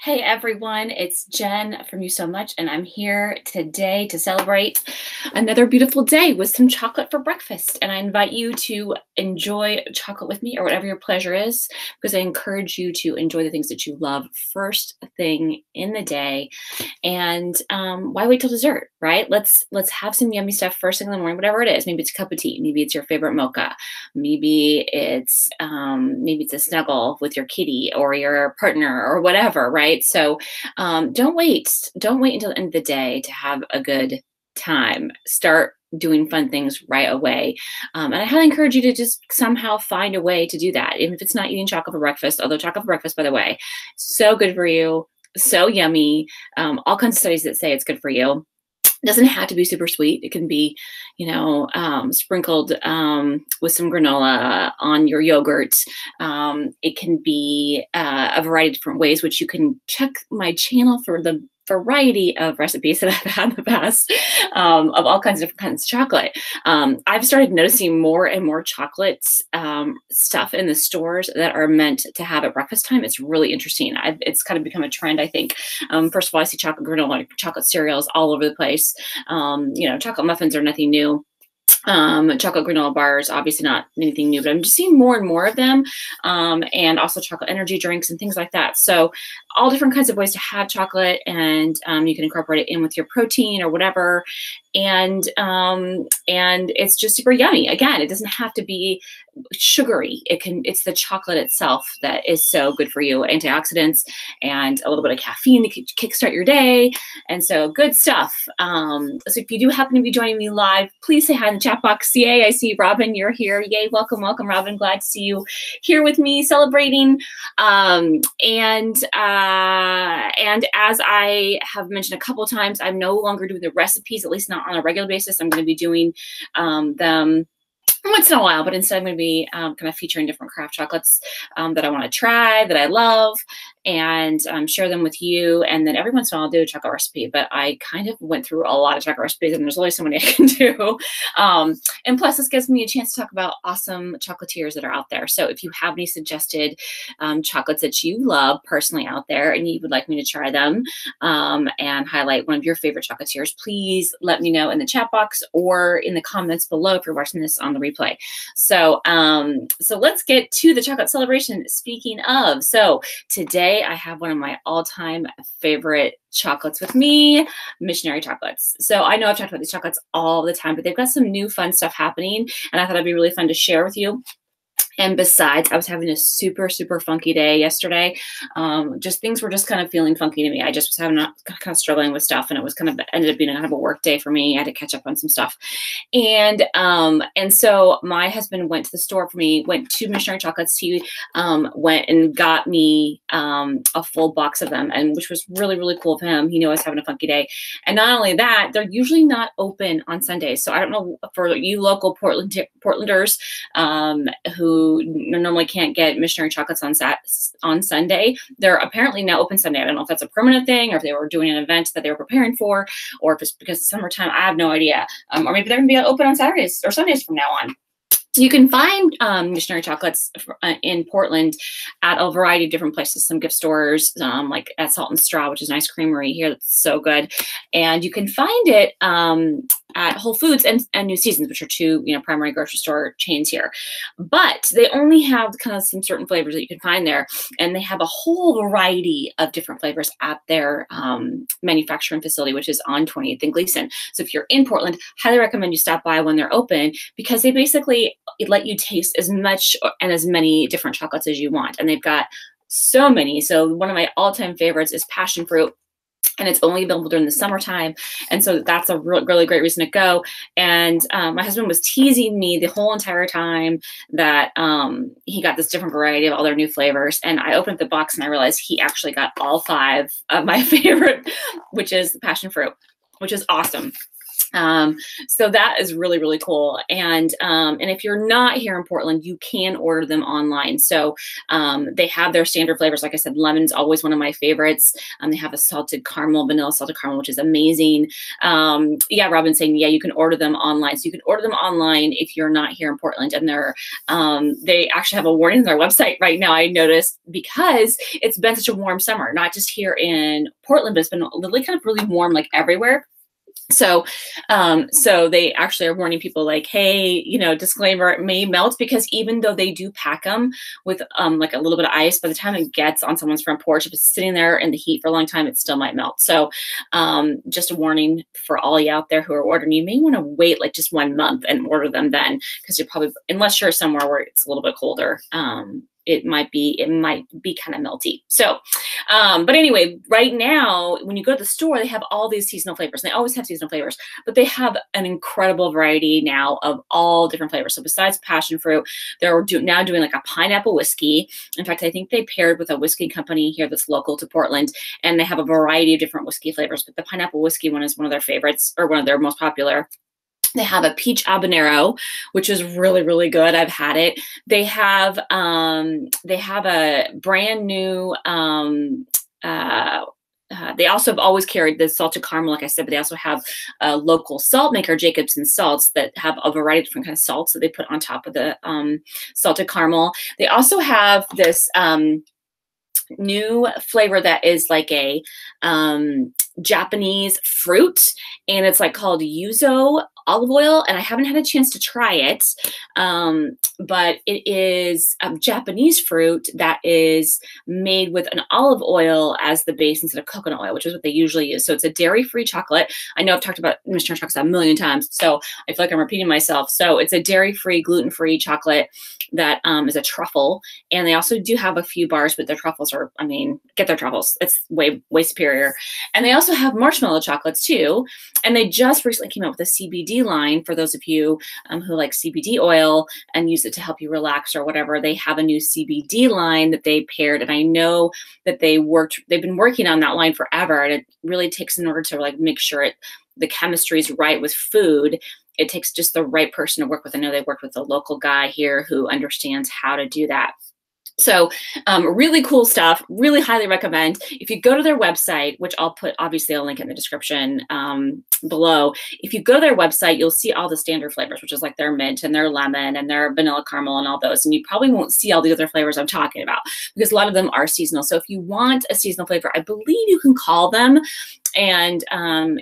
Hey everyone, it's Jen from You So Much, and I'm here today to celebrate another beautiful day with some chocolate for breakfast. And I invite you to enjoy chocolate with me or whatever your pleasure is, because I encourage you to enjoy the things that you love first thing in the day. And why wait till dessert, right? Let's have some yummy stuff first thing in the morning, whatever it is. Maybe it's a cup of tea, maybe it's your favorite mocha, maybe it's a snuggle with your kitty or your partner or whatever, right? So don't wait until the end of the day to have a good time. Start doing fun things right away. And I highly encourage you to just somehow find a way to do that. Even if it's not eating chocolate for breakfast, although chocolate for breakfast, by the way, so good for you, so yummy. All kinds of studies that say it's good for you. It doesn't have to be super sweet. It can be, sprinkled with some granola on your yogurt. It can be a variety of different ways, which you can check my channel for the variety of recipes that I've had in the past of all kinds of different kinds of chocolate. I've started noticing more and more chocolate stuff in the stores that are meant to have at breakfast time. It's really interesting. It's kind of become a trend, I think. First of all, I see chocolate granola, chocolate cereals all over the place. Chocolate muffins are nothing new. Chocolate granola bars, obviously not anything new, but I'm just seeing more and more of them, and also chocolate energy drinks and things like that. So all different kinds of ways to have chocolate, and you can incorporate it in with your protein or whatever. And it's just super yummy. Again, it doesn't have to be sugary. It's the chocolate itself that is so good for you. Antioxidants and a little bit of caffeine to kickstart your day. And so good stuff. So if you do happen to be joining me live, please say hi in the chat box. Yay, I see Robin, you're here. Yay, welcome, Robin. Glad to see you here with me celebrating. And as I have mentioned a couple times, I'm no longer doing the recipes, at least not on a regular basis. I'm going to be doing them once in a while, but instead I'm going to be kind of featuring different craft chocolates that I want to try, that I love, and share them with you. And then every once in a while I'll do a chocolate recipe, but I kind of went through a lot of chocolate recipes and there's only so many I can do. And plus this gives me a chance to talk about awesome chocolatiers that are out there. So if you have any suggested chocolates that you love personally out there and you would like me to try them and highlight one of your favorite chocolatiers, please let me know in the chat box or in the comments below if you're watching this on the replay. So let's get to the chocolate celebration. Speaking of, so today I have one of my all-time favorite chocolates with me, Missionary Chocolates. So I know I've talked about these chocolates all the time, but they've got some new fun stuff happening, and I thought it'd be really fun to share with you. And besides, I was having a super, super funky day yesterday. Just things were just kind of feeling funky to me. I just was kind of struggling with stuff, and it was ended up being kind of a work day for me. I had to catch up on some stuff. And so my husband went to the store for me, went to Missionary Chocolates. He went and got me a full box of them, and which was really, really cool of him. He knew I was having a funky day. And not only that, they're usually not open on Sundays. So I don't know for you local Portlanders who normally can't get Missionary Chocolates on Sunday. They're apparently now open Sunday. I don't know if that's a permanent thing or if they were doing an event that they were preparing for, or if it's because it's summertime. I have no idea. Or maybe they're going to be open on Saturdays or Sundays from now on. So you can find Missionary Chocolates in Portland at a variety of different places, some gift stores, like at Salt and Straw, which is a nice creamery here that's so good. And you can find it at Whole Foods and New Seasons, which are two primary grocery store chains here. But they only have kind of some certain flavors that you can find there. And they have a whole variety of different flavors at their manufacturing facility, which is on 20th and Gleason. So if you're in Portland, highly recommend you stop by when they're open, because they basically let you taste as much and as many different chocolates as you want. And they've got so many. So one of my all-time favorites is Passionfruit, and it's only available during the summertime. And so that's a really great reason to go. And my husband was teasing me the whole entire time that he got this different variety of all their new flavors. And I opened the box and I realized he actually got all 5 of my favorite, which is passion fruit, which is awesome. So that is really, really cool. And if you're not here in Portland, you can order them online. So they have their standard flavors. Like I said, lemon's always one of my favorites. They have a salted caramel, vanilla salted caramel, which is amazing. Yeah, Robin's saying, yeah, you can order them online. So you can order them online if you're not here in Portland. And they actually have a warning on their website right now, I noticed, because it's been such a warm summer, not just here in Portland, but it's been literally kind of really warm like everywhere. So they actually are warning people like, hey, disclaimer, it may melt, because even though they do pack them with like a little bit of ice, by the time it gets on someone's front porch, if it's sitting there in the heat for a long time, it still might melt. So just a warning for all you out there who are ordering, you may want to wait like just 1 month and order them then, because you're probably, unless you're somewhere where it's a little bit colder, it might be kind of melty. So, but anyway, right now, when you go to the store, they have all these seasonal flavors. They always have seasonal flavors, but they have an incredible variety now of all different flavors. So besides passion fruit, they're now doing like a pineapple whiskey. In fact, I think they paired with a whiskey company here that's local to Portland, and they have a variety of different whiskey flavors, but the pineapple whiskey one is one of their favorites, or one of their most popular. They have a peach habanero, which is really, really good. I've had it. They have a brand new, they also have always carried the salted caramel, like I said, but they also have a local salt maker, Jacobson Salts, that have a variety of different kind of salts that they put on top of the salted caramel. They also have this new flavor that is like a Japanese fruit, and it's like called Yuzu Olive Oil, and I haven't had a chance to try it, but it is Japanese fruit that is made with an olive oil as the base instead of coconut oil, which is what they usually use. So it's a dairy-free chocolate. I know I've talked about Missionary Chocolate a million times, so I feel like I'm repeating myself. So it's a dairy-free, gluten-free chocolate that is a truffle, and they also do have a few bars, but their truffles are, I mean, get their truffles. It's way, way superior. And they also have marshmallow chocolates too, and they just recently came out with a CBD line for those of you who like CBD oil and use it to help you relax or whatever. They have a new CBD line that they paired, and I know that they've been working on that line forever, and it really takes, in order to like make sure the chemistry is right with food, it takes just the right person to work with. I know they worked with a local guy here who understands how to do that. So really cool stuff, really highly recommend. If you go to their website, which I'll put obviously a link in the description below, if you go to their website, you'll see all the standard flavors, which is like their mint and their lemon and their vanilla caramel and all those. And you probably won't see all the other flavors I'm talking about, because a lot of them are seasonal. So if you want a seasonal flavor, I believe you can call them, and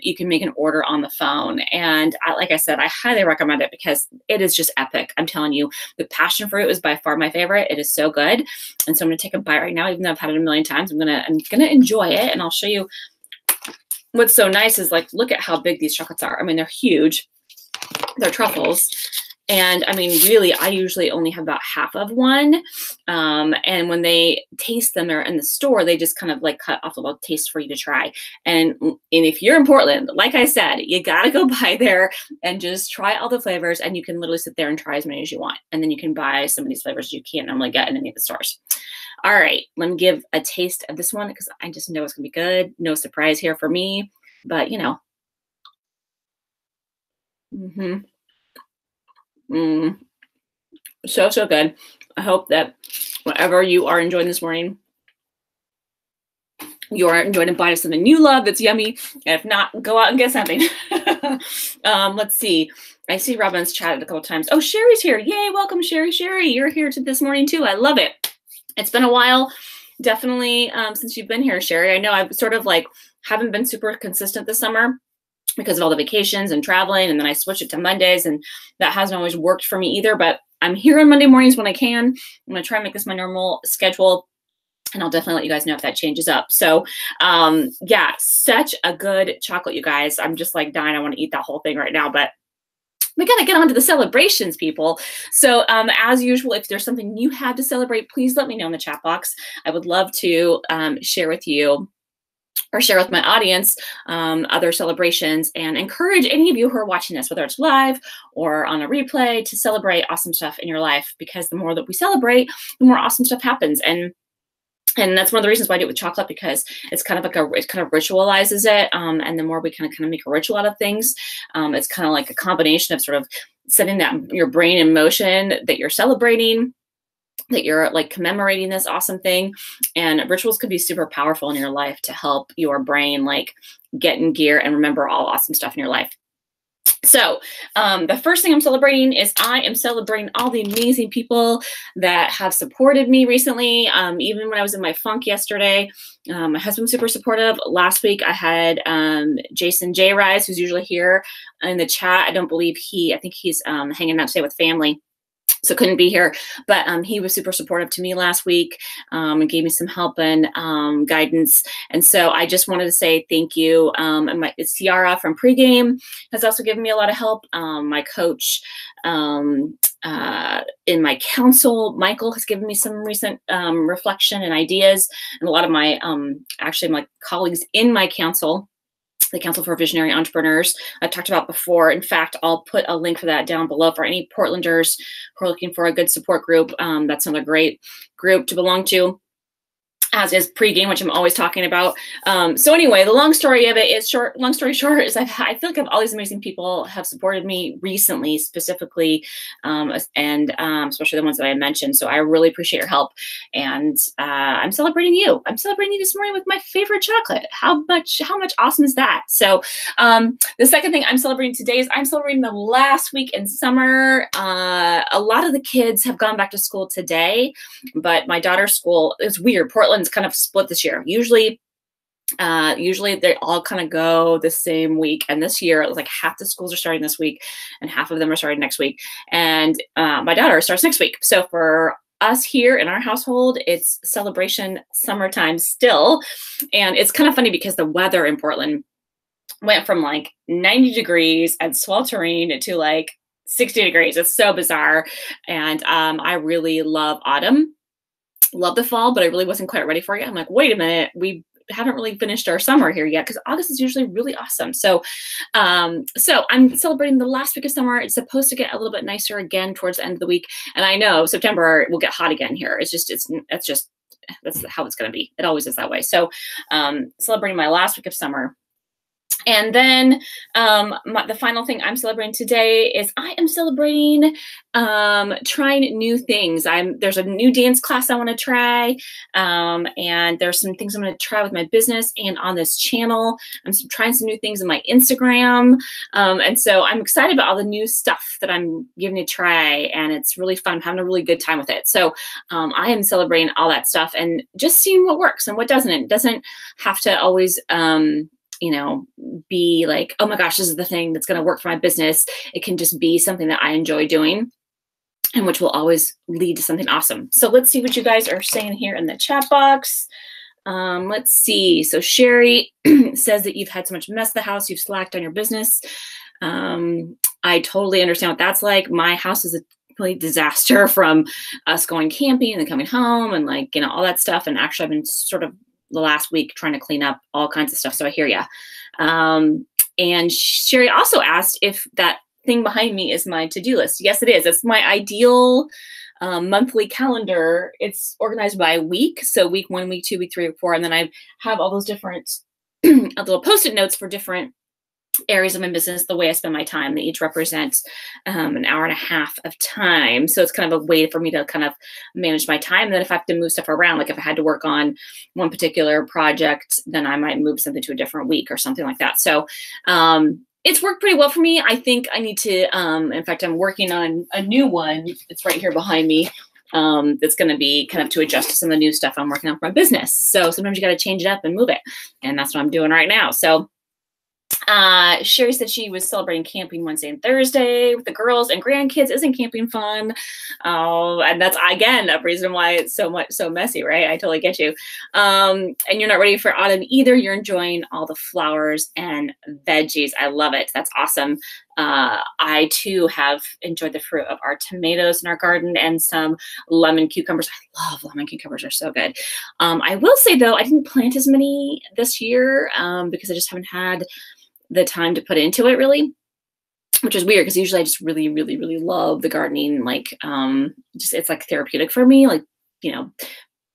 you can make an order on the phone. And like I said, I highly recommend it because it is just epic. I'm telling you, the passion fruit is by far my favorite. It is so good. And so I'm going to take a bite right now, even though I've had it a million times. I'm gonna enjoy it, and I'll show you. What's so nice is, like, look at how big these chocolates are. I mean, they're huge. They're truffles. And I mean, really, I usually only have about half of one. And when they taste them, they're in the store, they just kind of like cut off a little taste for you to try. And if you're in Portland, like I said, you got to go by there and just try all the flavors. And you can literally sit there and try as many as you want. And then you can buy some of these flavors you can't normally get in any of the stores. All right, let me give a taste of this one, because I just know it's going to be good. No surprise here for me, but you know. So, so good. I hope that whatever you are enjoying this morning, you are enjoying a bite of something you love that's yummy. And if not, go out and get something. Let's see. I see Robin's chatted a couple times. Oh, Sherry's here. Yay, welcome, Sherry. Sherry, you're here this morning too. I love it. It's been a while, definitely, since you've been here, Sherry. I know I've sort of like haven't been super consistent this summer because of all the vacations and traveling, and then I switched it to Mondays, and that hasn't always worked for me either, but I'm here on Monday mornings when I can. I'm going to try and make this my normal schedule, and I'll definitely let you guys know if that changes up. So yeah, such a good chocolate, you guys. I'm just like dying. I want to eat that whole thing right now, but we got to get on to the celebrations, people. So as usual, if there's something you have to celebrate, please let me know in the chat box. I would love to share with you, or share with my audience other celebrations, and encourage any of you who are watching this, whether it's live or on a replay, to celebrate awesome stuff in your life, because the more that we celebrate, the more awesome stuff happens. And And that's one of the reasons why I do it with chocolate, because it's kind of like it kind of ritualizes it. And the more we kind of make a ritual out of things, it's kind of like a combination of sort of setting that your brain in motion, that you're celebrating, that you're like commemorating this awesome thing. And rituals can be super powerful in your life to help your brain like get in gear and remember all awesome stuff in your life. So the first thing I'm celebrating is I am celebrating all the amazing people that have supported me recently. Even when I was in my funk yesterday, my husband was super supportive. Last week I had Jason J-Ryze, who's usually here in the chat. I think he's hanging out today with family, so couldn't be here, but he was super supportive to me last week and gave me some help and guidance. And so I just wanted to say thank you. And Ciara from Pregame has also given me a lot of help. My coach in my council, Michael, has given me some recent reflection and ideas. And a lot of my, actually my colleagues in my council, the Council for Visionary Entrepreneurs, I talked about before. In fact, I'll put a link for that down below for any Portlanders who are looking for a good support group. That's another great group to belong to, as is Pregame, which I'm always talking about. So anyway, the long story of it is short. Long story short is I feel like all these amazing people have supported me recently, specifically, and especially the ones that I mentioned. So I really appreciate your help, and I'm celebrating you. I'm celebrating you this morning with my favorite chocolate. How much awesome is that? So the second thing I'm celebrating today is I'm celebrating the last week in summer. A lot of the kids have gone back to school today, but my daughter's school is weird. Portland's kind of split this year. Usually they all kind of go the same week. And this year, it was like half the schools are starting this week and half of them are starting next week. And my daughter starts next week. So for us here in our household, it's celebration summertime still. And it's kind of funny because the weather in Portland went from like 90 degrees and sweltering to like 60 degrees. It's so bizarre. And I really love autumn. Love the fall, but I really wasn't quite ready for it. I'm like, wait a minute, we haven't really finished our summer here yet, because August is usually really awesome. So so I'm celebrating the last week of summer. It's supposed to get a little bit nicer again towards the end of the week, and I know September will get hot again here. That's how it's going to be. It always is that way. So celebrating my last week of summer. And then the final thing I'm celebrating today is I am celebrating trying new things. There's a new dance class I want to try, and there's some things I'm going to try with my business and on this channel. I'm trying some new things in my Instagram, and so I'm excited about all the new stuff that I'm giving a try, and it's really fun. I'm having a really good time with it. So I am celebrating all that stuff and just seeing what works and what doesn't. It doesn't have to always be like, oh my gosh, this is the thing that's going to work for my business. It can just be something that I enjoy doing, and which will always lead to something awesome. So let's see what you guys are saying here in the chat box. Let's see. So Sherry says that you've had so much mess in the house, you've slacked on your business. I totally understand what that's like. My house is a complete disaster from us going camping and then coming home and all that stuff. And actually I've been sort of the last week trying to clean up all kinds of stuff. So I hear ya. And Sherry also asked if that thing behind me is my to-do list. Yes, it is. It's my ideal monthly calendar. It's organized by week. So week 1, week 2, week 3, week 4. And then I have all those different little post-it notes for different areas of my business, the way I spend my time. They each represent an hour and a half of time. So it's kind of a way for me to kind of manage my time. And then if I have to move stuff around, like if I had to work on one particular project, then I might move something to a different week or something like that. So it's worked pretty well for me. I think I need to, in fact, I'm working on a new one. It's right here behind me. That's going to be kind of to adjust to some of the new stuff I'm working on for my business. So sometimes you got to change it up and move it. And that's what I'm doing right now. So Sherry said she was celebrating camping Wednesday and Thursday with the girls and grandkids. Isn't camping fun? Oh, and that's again a reason why it's so messy, right? I totally get you. And you're not ready for autumn either. You're enjoying all the flowers and veggies. I love it. That's awesome. I too have enjoyed the fruit of our tomatoes in our garden and some lemon cucumbers. I love lemon cucumbers. They're so good. I will say though, I didn't plant as many this year because I just haven't had the time to put into it really, which is weird because usually I just really, really, really love the gardening. It's like therapeutic for me,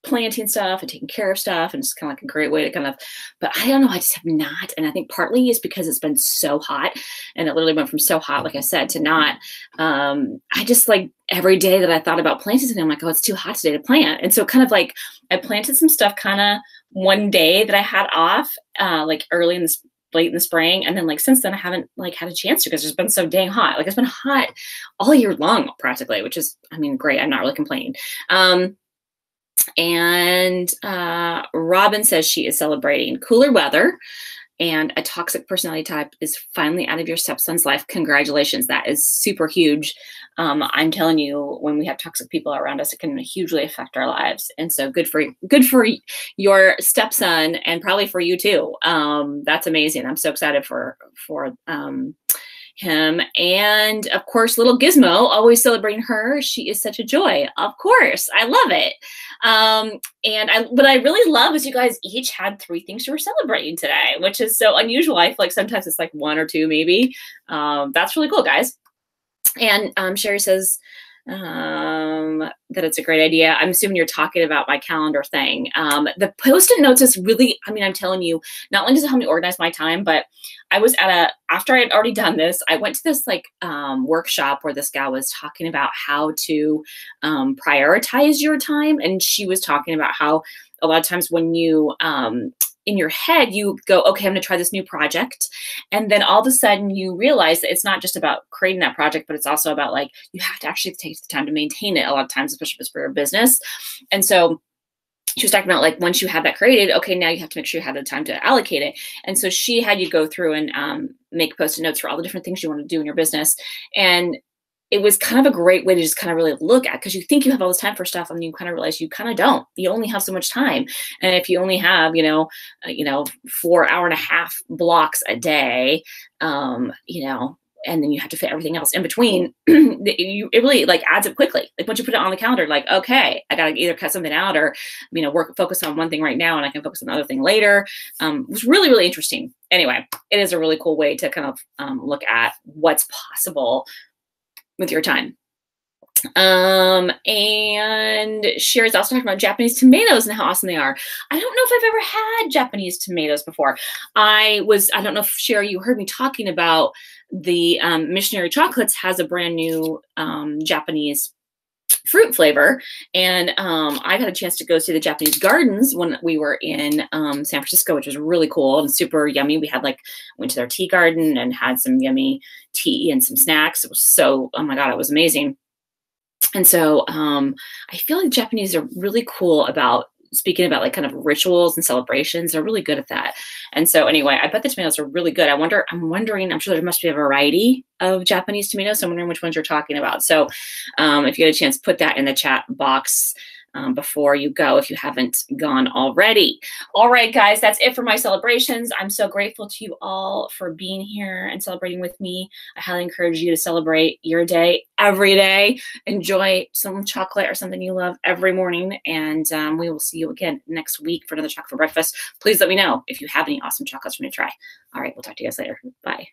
planting stuff and taking care of stuff, and it's kind of like a great way to kind of, but I don't know, I just have not. And I think partly is because it's been so hot, and it literally went from so hot, like I said, to not. I just like every day that I thought about planting something, I'm like, oh, it's too hot today to plant. And so kind of like I planted some stuff kind of one day that I had off, like late in the spring. And then like since then I haven't like had a chance to, because it's been so dang hot. Like it's been hot all year long practically, which is, I mean, great. I'm not really complaining. And Robin says she is celebrating cooler weather and a toxic personality type is finally out of your stepson's life. Congratulations. That is super huge. I'm telling you, when we have toxic people around us, it can hugely affect our lives. And so good for your stepson, and probably for you too. That's amazing. I'm so excited for him. And of course, little Gizmo, always celebrating her. She is such a joy. Of course. I love it. And what I really love is you guys each had 3 things you were celebrating today, which is so unusual. I feel like sometimes it's like 1 or 2, maybe. That's really cool, guys. And Sherry says that it's a great idea. I'm assuming you're talking about my calendar thing. The Post-it notes is really, I mean, I'm telling you, not only does it help me organize my time, but I was after I had already done this, I went to this like workshop where this gal was talking about how to prioritize your time. And she was talking about how a lot of times when you, in your head, you go, okay, I'm going to try this new project. And then all of a sudden you realize that it's not just about creating that project, but it's also about like, you have to actually take the time to maintain it a lot of times, especially if it's for your business. And so she was talking about like, once you have that created, okay, now you have to make sure you have the time to allocate it. And so she had you go through and make Post-it notes for all the different things you want to do in your business. And it was kind of a great way to just kind of really look at, because you think you have all this time for stuff and you kind of realize you kind of don't. You only have so much time. And if you only have, 4 hour-and-a-half blocks a day, and then you have to fit everything else in between, it really like adds up quickly. Like once you put it on the calendar, like, okay, I got to either cut something out or, focus on one thing right now and I can focus on the other thing later. It was really, really interesting. Anyway, it is a really cool way to kind of look at what's possible with your time. And Sherry's also talking about Japanese tomatoes and how awesome they are. I don't know if I've ever had Japanese tomatoes before. I don't know if Sherry, you heard me talking about the Missionary Chocolates has a brand new Japanese fruit flavor. And I got a chance to go see the Japanese gardens when we were in San Francisco, which was really cool and super yummy. We had went to their tea garden and had some yummy tea and some snacks. It was so, oh my God, it was amazing. And so I feel like Japanese are really cool about speaking about like kind of rituals and celebrations. They're really good at that. And so anyway, I bet the tomatoes are really good. I'm wondering, I'm sure there must be a variety of Japanese tomatoes. So I'm wondering which ones you're talking about. So if you get a chance, put that in the chat box before you go, if you haven't gone already. All right, guys, that's it for my celebrations. I'm so grateful to you all for being here and celebrating with me. I highly encourage you to celebrate your day every day. Enjoy some chocolate or something you love every morning. And we will see you again next week for another chocolate for breakfast. Please let me know if you have any awesome chocolates for me to try. All right, we'll talk to you guys later. Bye.